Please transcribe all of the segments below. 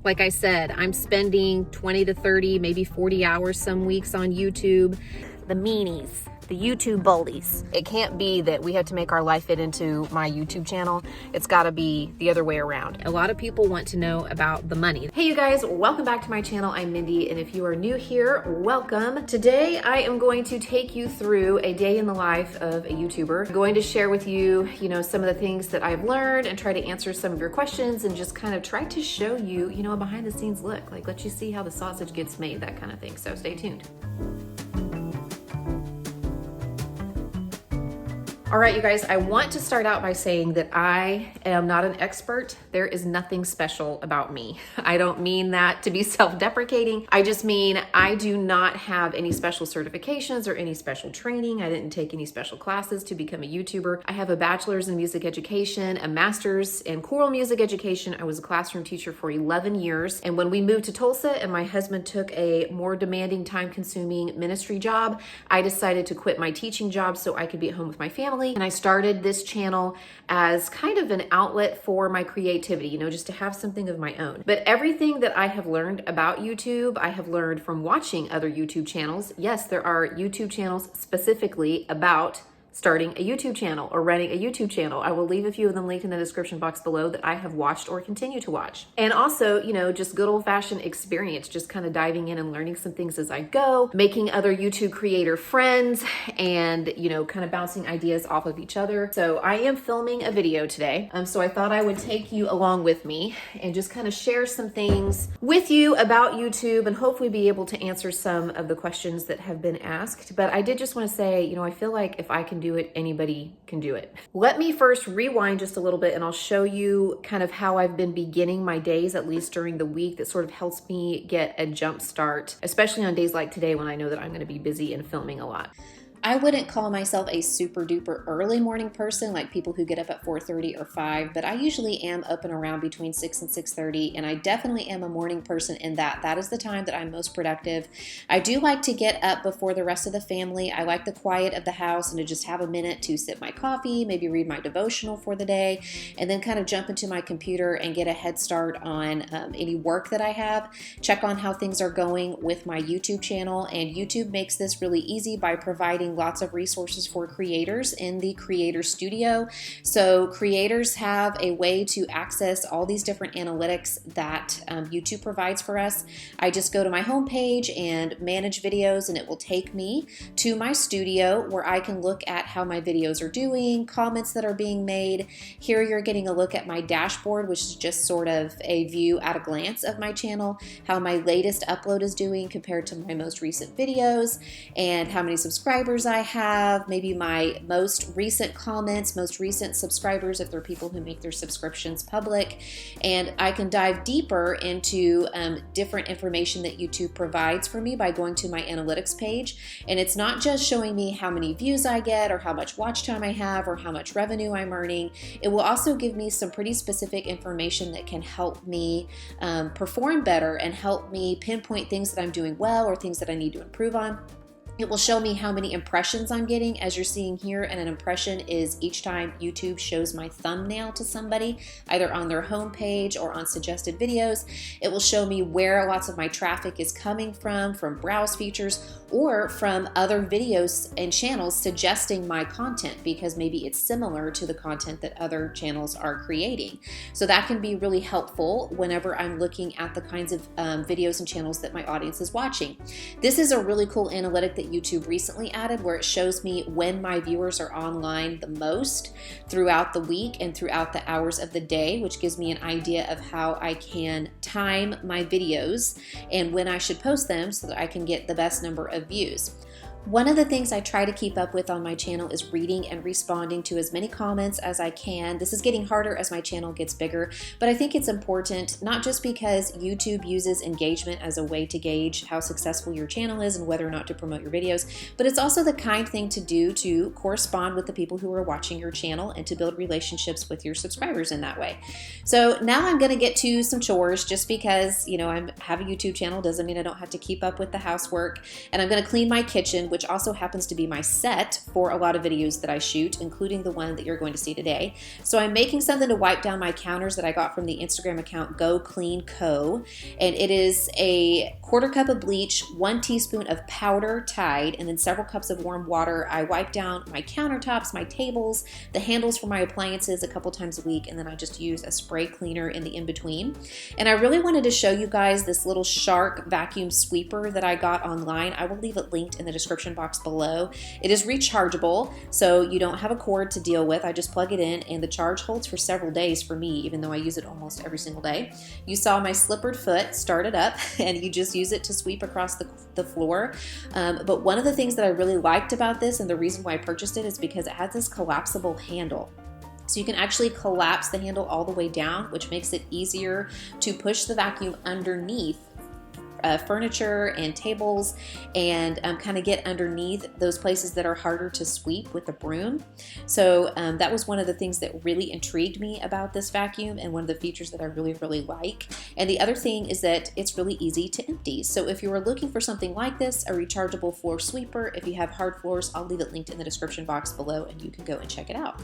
Like I said, I'm spending 20 to 30, maybe 40 hours some weeks on YouTube. The meanies, the YouTube bullies. It can't be that we have to make our life fit into my YouTube channel. It's gotta be the other way around. A lot of people want to know about the money. Hey you guys, welcome back to my channel. I'm Mindy, and if you are new here, welcome. Today I am going to take you through a day in the life of a YouTuber. I'm going to share with you, some of the things that I've learned and try to answer some of your questions and just kind of try to show you, a behind the scenes look, like let you see how the sausage gets made, that kind of thing. So stay tuned. All right, you guys, I want to start out by saying that I am not an expert. There is nothing special about me. I don't mean that to be self-deprecating. I just mean I do not have any special certifications or any special training. I didn't take any special classes to become a YouTuber. I have a bachelor's in music education, a master's in choral music education. I was a classroom teacher for 11 years. And when we moved to Tulsa and my husband took a more demanding, time-consuming ministry job, I decided to quit my teaching job so I could be at home with my family. And I started this channel as kind of an outlet for my creativity, just to have something of my own. But everything that I have learned about YouTube, I have learned from watching other YouTube channels. Yes, there are YouTube channels specifically about starting a YouTube channel or running a YouTube channel. I will leave a few of them linked in the description box below that I have watched or continue to watch. And also, just good old fashioned experience, just kind of diving in and learning some things as I go, making other YouTube creator friends and, kind of bouncing ideas off of each other. So I am filming a video today. So I thought I would take you along with me and just kind of share some things with you about YouTube and hopefully be able to answer some of the questions that have been asked. But I did just want to say, I feel like if I can do it, anybody can do it. Let me first rewind just a little bit and I'll show you kind of how I've been beginning my days, at least during the week. That sort of helps me get a jump start, especially on days like today when I know that I'm going to be busy and filming a lot. I wouldn't call myself a super duper early morning person like people who get up at 4:30 or 5, but I usually am up and around between 6 and 6:30, and I definitely am a morning person in that is the time that I'm most productive. I do like to get up before the rest of the family. I like the quiet of the house and to just have a minute to sip my coffee, maybe read my devotional for the day, and then kind of jump into my computer and get a head start on any work that I have, check on how things are going with my YouTube channel, and YouTube makes this really easy by providing lots of resources for creators in the Creator Studio. So creators have a way to access all these different analytics that YouTube provides for us. I just go to my homepage and manage videos, and it will take me to my studio where I can look at how my videos are doing, comments that are being made. Here you're getting a look at my dashboard, which is just sort of a view at a glance of my channel, how my latest upload is doing compared to my most recent videos, and how many subscribers I have, maybe my most recent comments, most recent subscribers, if they're people who make their subscriptions public. And I can dive deeper into different information that YouTube provides for me by going to my analytics page. And it's not just showing me how many views I get or how much watch time I have or how much revenue I'm earning. It will also give me some pretty specific information that can help me perform better and help me pinpoint things that I'm doing well or things that I need to improve on. It will show me how many impressions I'm getting, as you're seeing here, and an impression is each time YouTube shows my thumbnail to somebody, either on their homepage or on suggested videos. It will show me where lots of my traffic is coming from browse features, or from other videos and channels suggesting my content, because maybe it's similar to the content that other channels are creating. So that can be really helpful whenever I'm looking at the kinds of videos and channels that my audience is watching. This is a really cool analytic that YouTube recently added, where it shows me when my viewers are online the most throughout the week and throughout the hours of the day, which gives me an idea of how I can time my videos and when I should post them so that I can get the best number of views. One of the things I try to keep up with on my channel is reading and responding to as many comments as I can. This is getting harder as my channel gets bigger, but I think it's important, not just because YouTube uses engagement as a way to gauge how successful your channel is and whether or not to promote your videos, but it's also the kind thing to do to correspond with the people who are watching your channel and to build relationships with your subscribers in that way. So now I'm going to get to some chores, just because, I have a YouTube channel doesn't mean I don't have to keep up with the housework, and I'm going to clean my kitchen, which also happens to be my set for a lot of videos that I shoot, including the one that you're going to see today. So I'm making something to wipe down my counters that I got from the Instagram account Go Clean Co. And it is a 1/4 cup of bleach, 1 teaspoon of powder Tide, and then several cups of warm water. I wipe down my countertops, my tables, the handles for my appliances a couple times a week, and then I just use a spray cleaner in the in-between. And I really wanted to show you guys this little Shark vacuum sweeper that I got online. I will leave it linked in the description box below. It is rechargeable, so you don't have a cord to deal with. I just plug it in, and the charge holds for several days for me, even though I use it almost every single day. You saw my slippered foot start it up, and you just use it to sweep across the floor. But one of the things that I really liked about this, and the reason why I purchased it, is because it has this collapsible handle. So you can actually collapse the handle all the way down, which makes it easier to push the vacuum underneath furniture and tables, and kind of get underneath those places that are harder to sweep with the broom. So that was one of the things that really intrigued me about this vacuum, and one of the features that I really like. And the other thing is that it's really easy to empty. So if you are looking for something like this, a rechargeable floor sweeper, if you have hard floors, I'll leave it linked in the description box below, and you can go and check it out.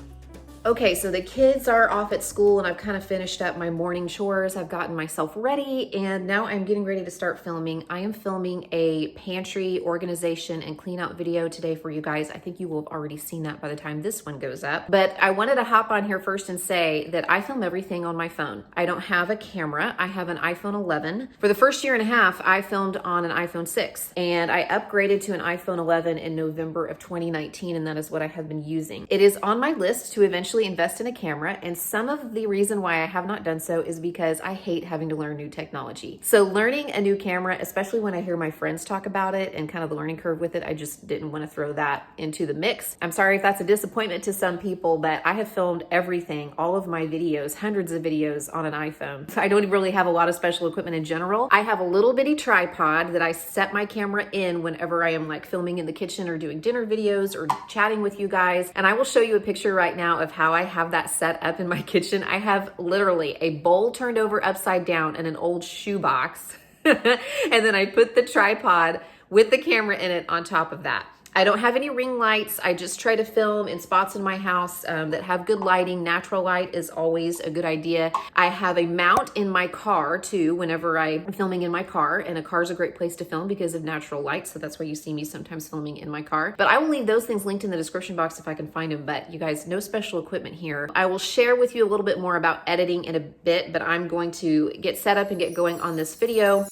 Okay, so the kids are off at school, and I've kind of finished up my morning chores. I've gotten myself ready, and now I'm getting ready to start filming. I am filming a pantry organization and clean out video today for you guys. I think you will have already seen that by the time this one goes up. But I wanted to hop on here first and say that I film everything on my phone. I don't have a camera. I have an iPhone 11. For the first year and a half, I filmed on an iPhone 6, and I upgraded to an iPhone 11 in November of 2019, and that is what I have been using. It is on my list to eventually invest in a camera, and some of the reason why I have not done so is because I hate having to learn new technology. So learning a new camera, especially when I hear my friends talk about it and kind of the learning curve with it, I just didn't want to throw that into the mix. I'm sorry if that's a disappointment to some people, but I have filmed everything, all of my videos, hundreds of videos on an iPhone. I don't really have a lot of special equipment in general. I have a little bitty tripod that I set my camera in whenever I am like filming in the kitchen or doing dinner videos or chatting with you guys. And I will show you a picture right now of how I have that set up in my kitchen. I have literally a bowl turned over upside down in an old shoebox. And then I put the tripod with the camera in it on top of that. I don't have any ring lights. I just try to film in spots in my house that have good lighting. Natural light is always a good idea. I have a mount in my car too whenever I'm filming in my car, and a car is a great place to film because of natural light. So that's why you see me sometimes filming in my car. But I will leave those things linked in the description box if I can find them. But you guys, no special equipment here. I will share with you a little bit more about editing in a bit, but I'm going to get set up and get going on this video.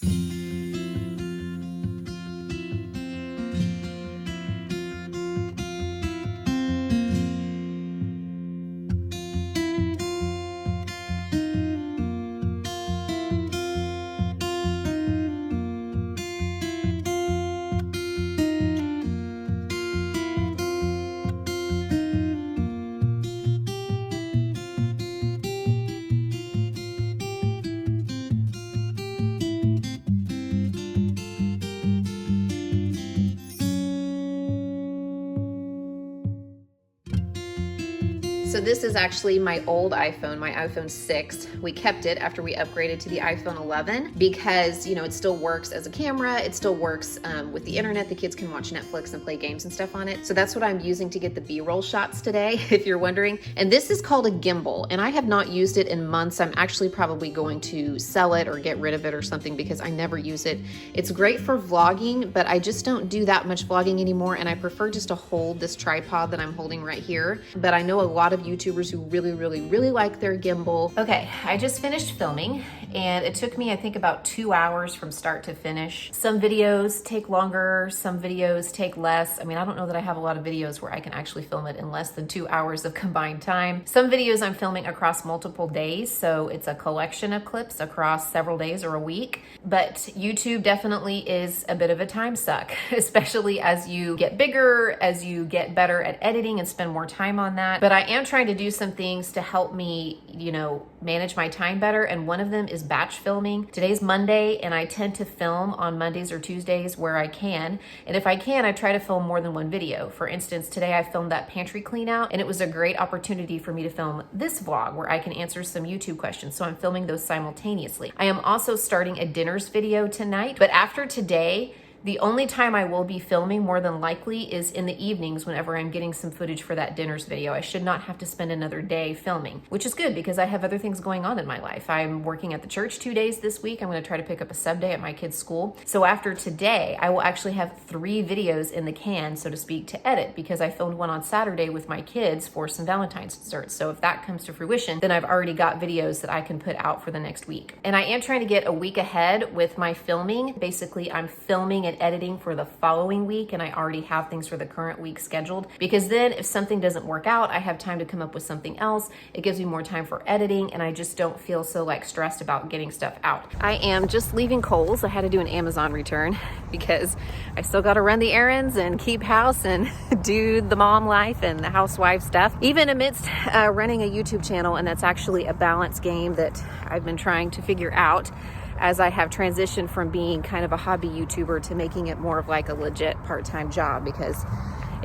So this is actually my old iPhone, my iPhone 6. We kept it after we upgraded to the iPhone 11 because, you know, it still works as a camera. It still works with the internet. The kids can watch Netflix and play games and stuff on it. So that's what I'm using to get the B-roll shots today, if you're wondering. And this is called a gimbal, and I have not used it in months. I'm actually probably going to sell it or get rid of it or something because I never use it. It's great for vlogging, but I just don't do that much vlogging anymore, and I prefer just to hold this tripod that I'm holding right here. But I know a lot of YouTubers who really like their gimbal. Okay, I just finished filming, and it took me, I think, about 2 hours from start to finish. Some videos take longer, some videos take less. I mean, I don't know that I have a lot of videos where I can actually film it in less than 2 hours of combined time. Some videos I'm filming across multiple days, so it's a collection of clips across several days or a week. But YouTube definitely is a bit of a time suck, especially as you get bigger, as you get better at editing and spend more time on that. But I am trying to do some things to help me, you know, manage my time better, and one of them is batch filming. Today's Monday, and I tend to film on Mondays or Tuesdays where I can, and if I can, I try to film more than one video. For instance, today I filmed that pantry clean out, and it was a great opportunity for me to film this vlog where I can answer some YouTube questions, so I'm filming those simultaneously. I am also starting a dinners video tonight, but after today, The only time I will be filming more than likely is in the evenings whenever I'm getting some footage for that dinners video. I should not have to spend another day filming, which is good because I have other things going on in my life. I'm working at the church 2 days this week. I'm going to try to pick up a sub day at my kids' school. So after today, I will actually have 3 videos in the can, so to speak, to edit because I filmed one on Saturday with my kids for some Valentine's desserts. So if that comes to fruition, then I've already got videos that I can put out for the next week. And I am trying to get a week ahead with my filming. Basically, I'm filming and editing for the following week, and I already have things for the current week scheduled, because then if something doesn't work out, I have time to come up with something else. It gives me more time for editing, and I just don't feel so like stressed about getting stuff out. I am just leaving Kohl's. I had to do an Amazon return because I still got to run the errands and keep house and do the mom life and the housewife stuff, even amidst running a YouTube channel. And that's actually a balance game that I've been trying to figure out as I have transitioned from being kind of a hobby YouTuber to making it more of like a legit part-time job, because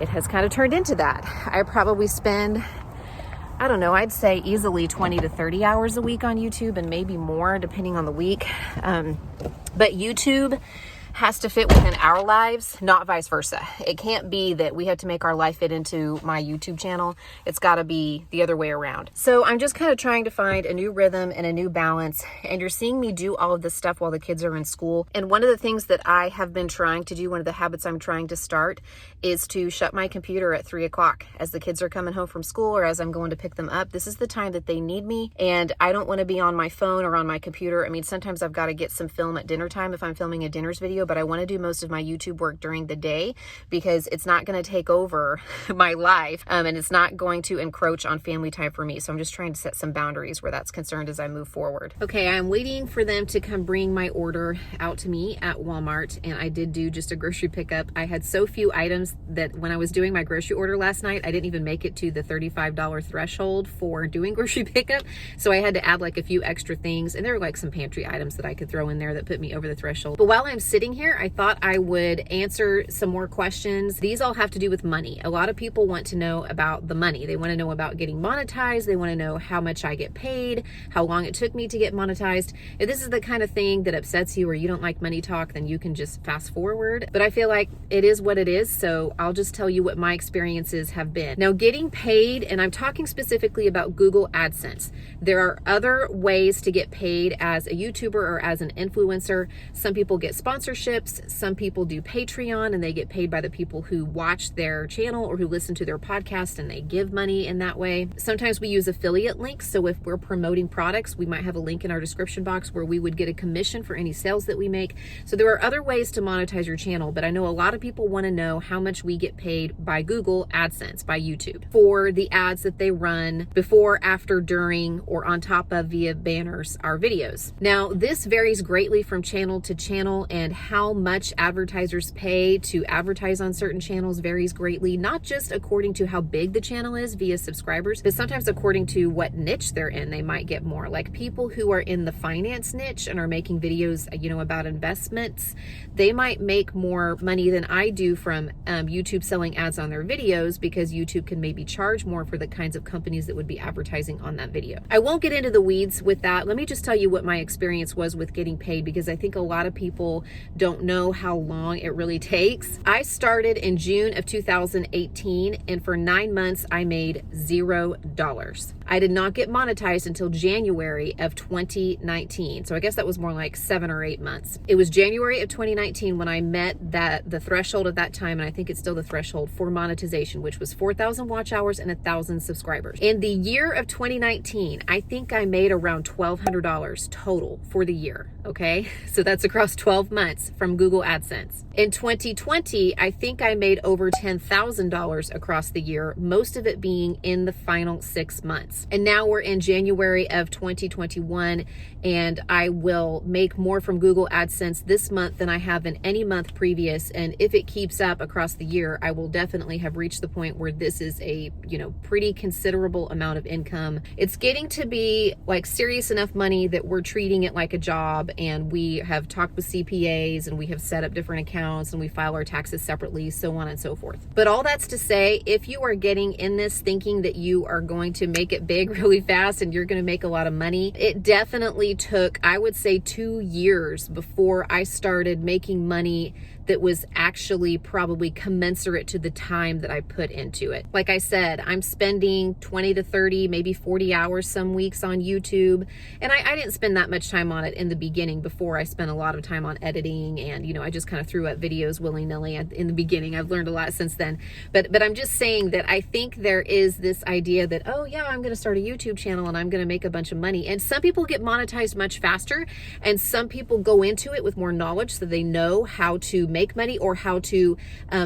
it has kind of turned into that. I probably spend, I don't know, I'd say easily 20 to 30 hours a week on YouTube, and maybe more depending on the week. But YouTube has to fit within our lives, not vice versa. It can't be that we have to make our life fit into my YouTube channel. It's got to be the other way around. So I'm just kind of trying to find a new rhythm and a new balance. And you're seeing me do all of this stuff while the kids are in school. And one of the things that I have been trying to do, one of the habits I'm trying to start, is to shut my computer at 3 o'clock as the kids are coming home from school or as I'm going to pick them up. This is the time that they need me, and I don't want to be on my phone or on my computer. I mean, sometimes I've got to get some film at dinner time if I'm filming a dinners video, but I want to do most of my YouTube work during the day because it's not going to take over my life, and it's not going to encroach on family time for me. So I'm just trying to set some boundaries where that's concerned as I move forward. Okay, I'm waiting for them to come bring my order out to me at Walmart, and I did do just a grocery pickup. I had so few items that when I was doing my grocery order last night, I didn't even make it to the $35 threshold for doing grocery pickup. So I had to add like a few extra things, and there were like some pantry items that I could throw in there that put me over the threshold. But while I'm sitting here, I thought I would answer some more questions. These all have to do with money. A lot of people want to know about the money. They want to know about getting monetized. They want to know how much I get paid, how long it took me to get monetized. If this is the kind of thing that upsets you or you don't like money talk, then you can just fast forward. But I feel like it is what it is, so I'll just tell you what my experiences have been. Now, getting paid, and I'm talking specifically about Google AdSense. There are other ways to get paid as a YouTuber or as an influencer. Some people get sponsorships. Some people do Patreon, and they get paid by the people who watch their channel or who listen to their podcast, and they give money in that way. Sometimes we use affiliate links. So if we're promoting products, we might have a link in our description box where we would get a commission for any sales that we make. So there are other ways to monetize your channel, but I know a lot of people want to know how much we get paid by Google AdSense, by YouTube, for the ads that they run before, after, during, or on top of via banners, our videos. Now, this varies greatly from channel to channel, and how much advertisers pay to advertise on certain channels varies greatly, not just according to how big the channel is via subscribers, but sometimes according to what niche they're in. They might get more. Like people who are in the finance niche and are making videos, about investments, they might make more money than I do from YouTube selling ads on their videos, because YouTube can maybe charge more for the kinds of companies that would be advertising on that video. I won't get into the weeds with that. Let me just tell you what my experience was with getting paid, because I think a lot of people don't know how long it really takes. I started in June of 2018, and for 9 months I made $0. I did not get monetized until January of 2019. So I guess that was more like 7 or 8 months. It was January of 2019 when I met the threshold of that time, and I think it's still the threshold for monetization, which was 4,000 watch hours and 1,000 subscribers. In the year of 2019, I think I made around $1,200 total for the year. Okay, so that's across 12 months from Google AdSense. In 2020, I think I made over $10,000 across the year, most of it being in the final 6 months. And now we're in January of 2021, and I will make more from Google AdSense this month than I have in any month previous. And if it keeps up across the year, I will definitely have reached the point where this is a, pretty considerable amount of income. It's getting to be like serious enough money that we're treating it like a job, and we have talked with CPAs, and we have set up different accounts, and we file our taxes separately, so on and so forth. But all that's to say, if you are getting in this thinking that you are going to make it get big really fast and you're going to make a lot of money. It definitely took, I would say, 2 years before I started making money that was actually probably commensurate to the time that I put into it. Like I said, I'm spending 20 to 30, maybe 40 hours some weeks on YouTube. And I didn't spend that much time on it in the beginning. Before, I spent a lot of time on editing, and, you know, I just kind of threw up videos willy-nilly in the beginning. I've learned a lot since then. But I'm just saying that I think there is this idea that, oh yeah, I'm going to start a YouTube channel and I'm going to make a bunch of money. And some people get monetized much faster, and some people go into it with more knowledge so they know how to make money or how to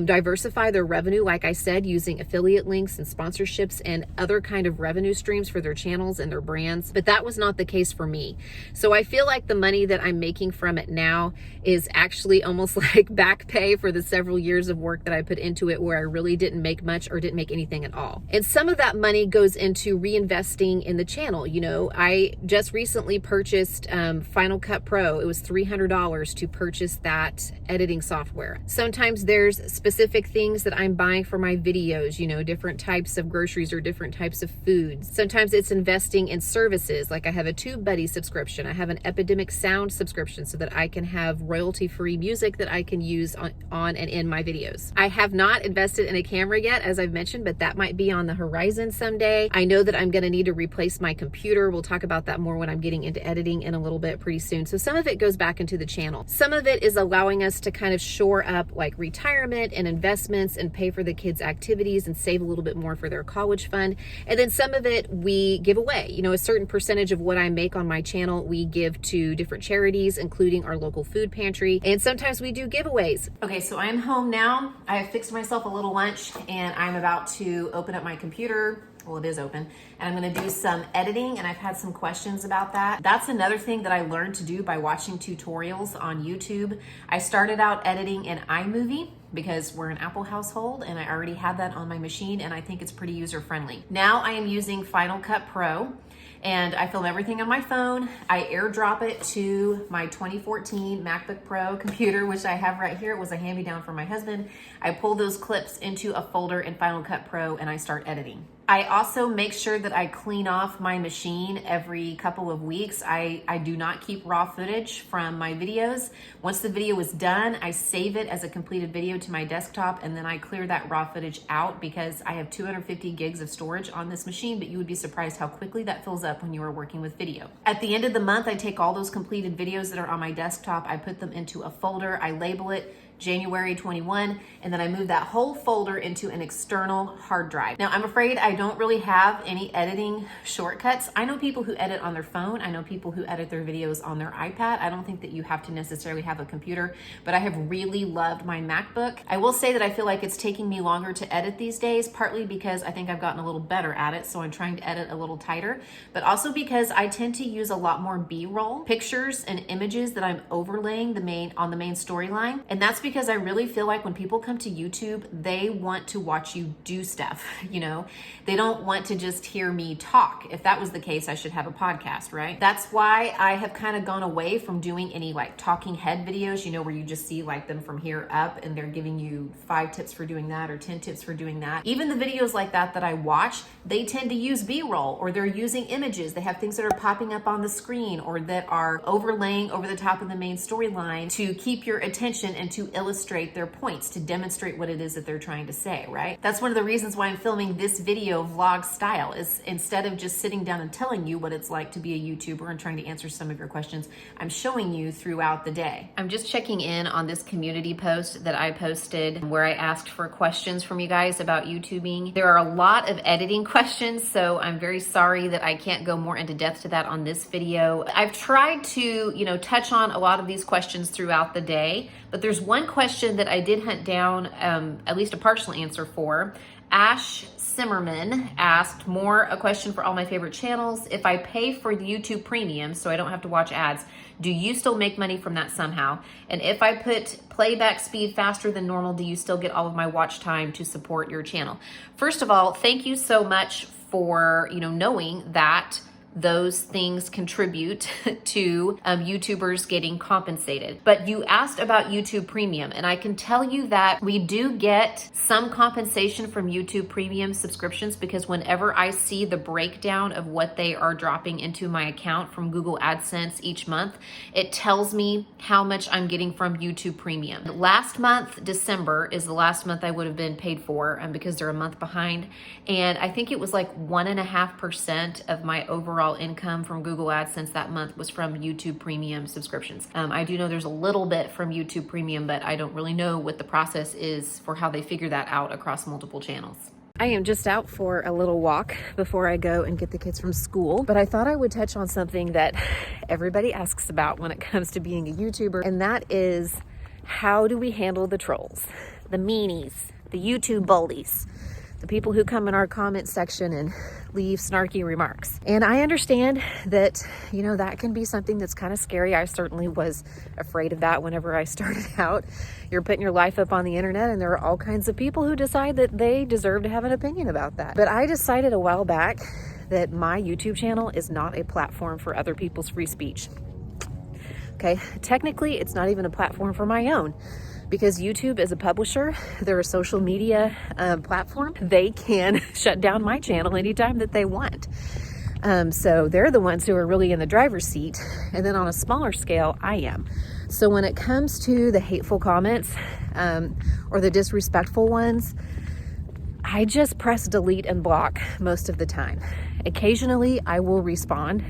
diversify their revenue, like I said, using affiliate links and sponsorships and other kind of revenue streams for their channels and their brands. But that was not the case for me. So I feel like the money that I'm making from it now is actually almost like back pay for the several years of work that I put into it, where I really didn't make much or didn't make anything at all. And some of that money goes into reinvesting in the channel. You know, I just recently purchased Final Cut Pro. It was $300 to purchase that editing software. Sometimes there's specific things that I'm buying for my videos, you know, different types of groceries or different types of foods. Sometimes it's investing in services, like I have a TubeBuddy subscription. I have an Epidemic Sound subscription so that I can have royalty-free music that I can use on and in my videos. I have not invested in a camera yet, as I've mentioned, but that might be on the horizon someday. I know that I'm going to need to replace my computer. We'll talk about that more when I'm getting into editing in a little bit pretty soon. So some of it goes back into the channel. Some of it is allowing us to kind of shore up like retirement and investments and pay for the kids' activities and save a little bit more for their college fund. And then some of it we give away. You know, a certain percentage of what I make on my channel we give to different charities, including our local food pantry. And sometimes we do giveaways. Okay, so I'm home now. I have fixed myself a little lunch and I'm about to open up my computer. Well, it is open, and I'm going to do some editing, and I've had some questions about that. That's another thing that I learned to do by watching tutorials on YouTube. I started out editing in iMovie because we're an Apple household, and I already had that on my machine, and I think it's pretty user-friendly. Now I am using Final Cut Pro, and I film everything on my phone. I airdrop it to my 2014 MacBook Pro computer, which I have right here. It was a hand-me-down from my husband. I pull those clips into a folder in Final Cut Pro, and I start editing. I also make sure that I clean off my machine every couple of weeks. I do not keep raw footage from my videos. Once the video is done, I save it as a completed video to my desktop, and then I clear that raw footage out because I have 250 gigs of storage on this machine, but you would be surprised how quickly that fills up when you are working with video. At the end of the month, I take all those completed videos that are on my desktop, I put them into a folder, I label it January 21, and then I move that whole folder into an external hard drive. Now, I'm afraid I don't really have any editing shortcuts. I know people who edit on their phone. I know people who edit their videos on their iPad. I don't think that you have to necessarily have a computer, but I have really loved my MacBook. I will say that I feel like it's taking me longer to edit these days, partly because I think I've gotten a little better at it, so I'm trying to edit a little tighter, but also because I tend to use a lot more B-roll, pictures and images that I'm overlaying on the main storyline, and that's because I really feel like when people come to YouTube, they want to watch you do stuff, you know? They don't want to just hear me talk. If that was the case, I should have a podcast, right? That's why I have kind of gone away from doing any like talking head videos, you know, where you just see like them from here up and they're giving you 5 tips for doing that or 10 tips for doing that. Even the videos like that I watch, they tend to use B-roll, or they're using images. They have things that are popping up on the screen or that are overlaying over the top of the main storyline to keep your attention and to illustrate their points, to demonstrate what it is that they're trying to say, right? That's one of the reasons why I'm filming this video vlog style, is instead of just sitting down and telling you what it's like to be a YouTuber and trying to answer some of your questions, I'm showing you throughout the day. I'm just checking in on this community post that I posted where I asked for questions from you guys about YouTubing. There are a lot of editing questions, so I'm very sorry that I can't go more into depth to that on this video. I've tried to, you know, touch on a lot of these questions throughout the day, but there's one question that I did hunt down at least a partial answer for. Ash Simmerman asked a question for all my favorite channels. If I pay for the YouTube Premium so I don't have to watch ads, do you still make money from that somehow? And if I put playback speed faster than normal, do you still get all of my watch time to support your channel? First of all, thank you so much for, you know, knowing that those things contribute to YouTubers getting compensated. But you asked about YouTube Premium, and I can tell you that we do get some compensation from YouTube Premium subscriptions, because whenever I see the breakdown of what they are dropping into my account from Google AdSense each month, it tells me how much I'm getting from YouTube Premium. Last month, December, is the last month I would have been paid for, because they're a month behind, and I think it was like 1.5% of my overall income from Google AdSense that month was from YouTube Premium subscriptions. I do know there's a little bit from YouTube Premium, but I don't really know what the process is for how they figure that out across multiple channels. I am just out for a little walk before I go and get the kids from school, but I thought I would touch on something that everybody asks about when it comes to being a YouTuber, and that is, how do we handle the trolls, the meanies, the YouTube bullies, the people who come in our comment section and leave snarky remarks. And I understand that, you know, that can be something that's kind of scary. I certainly was afraid of that whenever I started out. You're putting your life up on the internet, and there are all kinds of people who decide that they deserve to have an opinion about that. But I decided a while back that my YouTube channel is not a platform for other people's free speech. Okay, technically it's not even a platform for my own, because YouTube is a publisher. They're a social media platform. They can shut down my channel anytime that they want. So they're the ones who are really in the driver's seat. And then on a smaller scale, I am. So when it comes to the hateful comments or the disrespectful ones, I just press delete and block most of the time. Occasionally I will respond.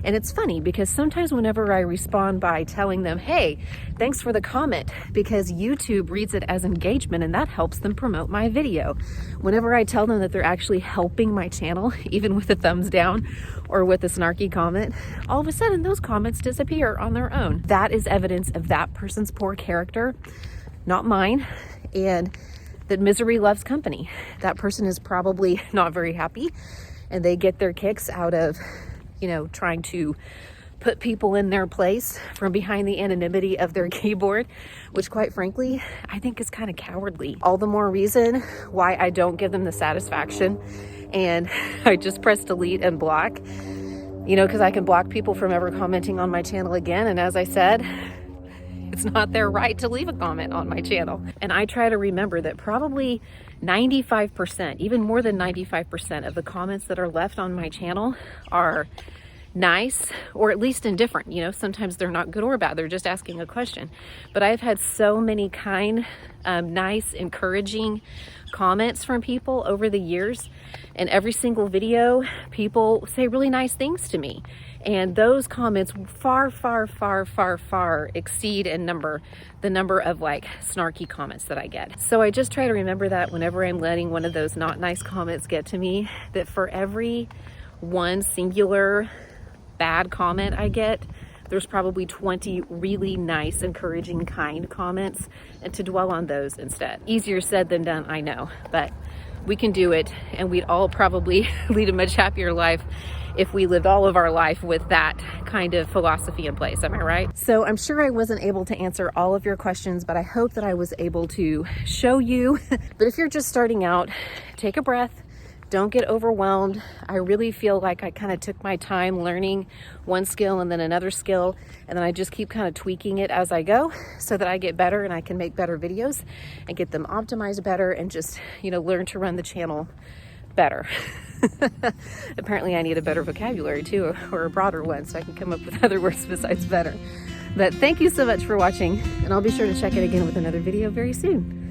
And it's funny because sometimes whenever I respond by telling them, hey, thanks for the comment, because YouTube reads it as engagement and that helps them promote my video. Whenever I tell them that they're actually helping my channel, even with a thumbs down or with a snarky comment, all of a sudden those comments disappear on their own. That is evidence of that person's poor character, not mine. And that misery loves company. That person is probably not very happy, and they get their kicks out of, you know, trying to put people in their place from behind the anonymity of their keyboard, which quite frankly, I think is kind of cowardly. All the more reason why I don't give them the satisfaction, and I just press delete and block, you know, because I can block people from ever commenting on my channel again. And as I said, it's not their right to leave a comment on my channel. And I try to remember that probably 95%, even more than 95% of the comments that are left on my channel are nice, or at least indifferent. You know, sometimes they're not good or bad, they're just asking a question. But I've had so many kind, nice, encouraging comments from people over the years. And every single video, people say really nice things to me. And those comments far, far, far, far, far exceed in number the number of like snarky comments that I get. So I just try to remember that whenever I'm letting one of those not nice comments get to me, that for every one singular bad comment I get, there's probably 20 really nice, encouraging, kind comments, and to dwell on those instead. Easier said than done, I know, but we can do it, and we'd all probably lead a much happier life if we lived all of our life with that kind of philosophy in place. Am I right? So I'm sure I wasn't able to answer all of your questions, but I hope that I was able to show you. But if you're just starting out, take a breath. Don't get overwhelmed. I really feel like I kind of took my time learning one skill and then another skill, and then I just keep kind of tweaking it as I go so that I get better and I can make better videos and get them optimized better and just, you know, learn to run the channel better. Apparently I need a better vocabulary too, or a broader one, so I can come up with other words besides better. But thank you so much for watching, and I'll be sure to check it again with another video very soon.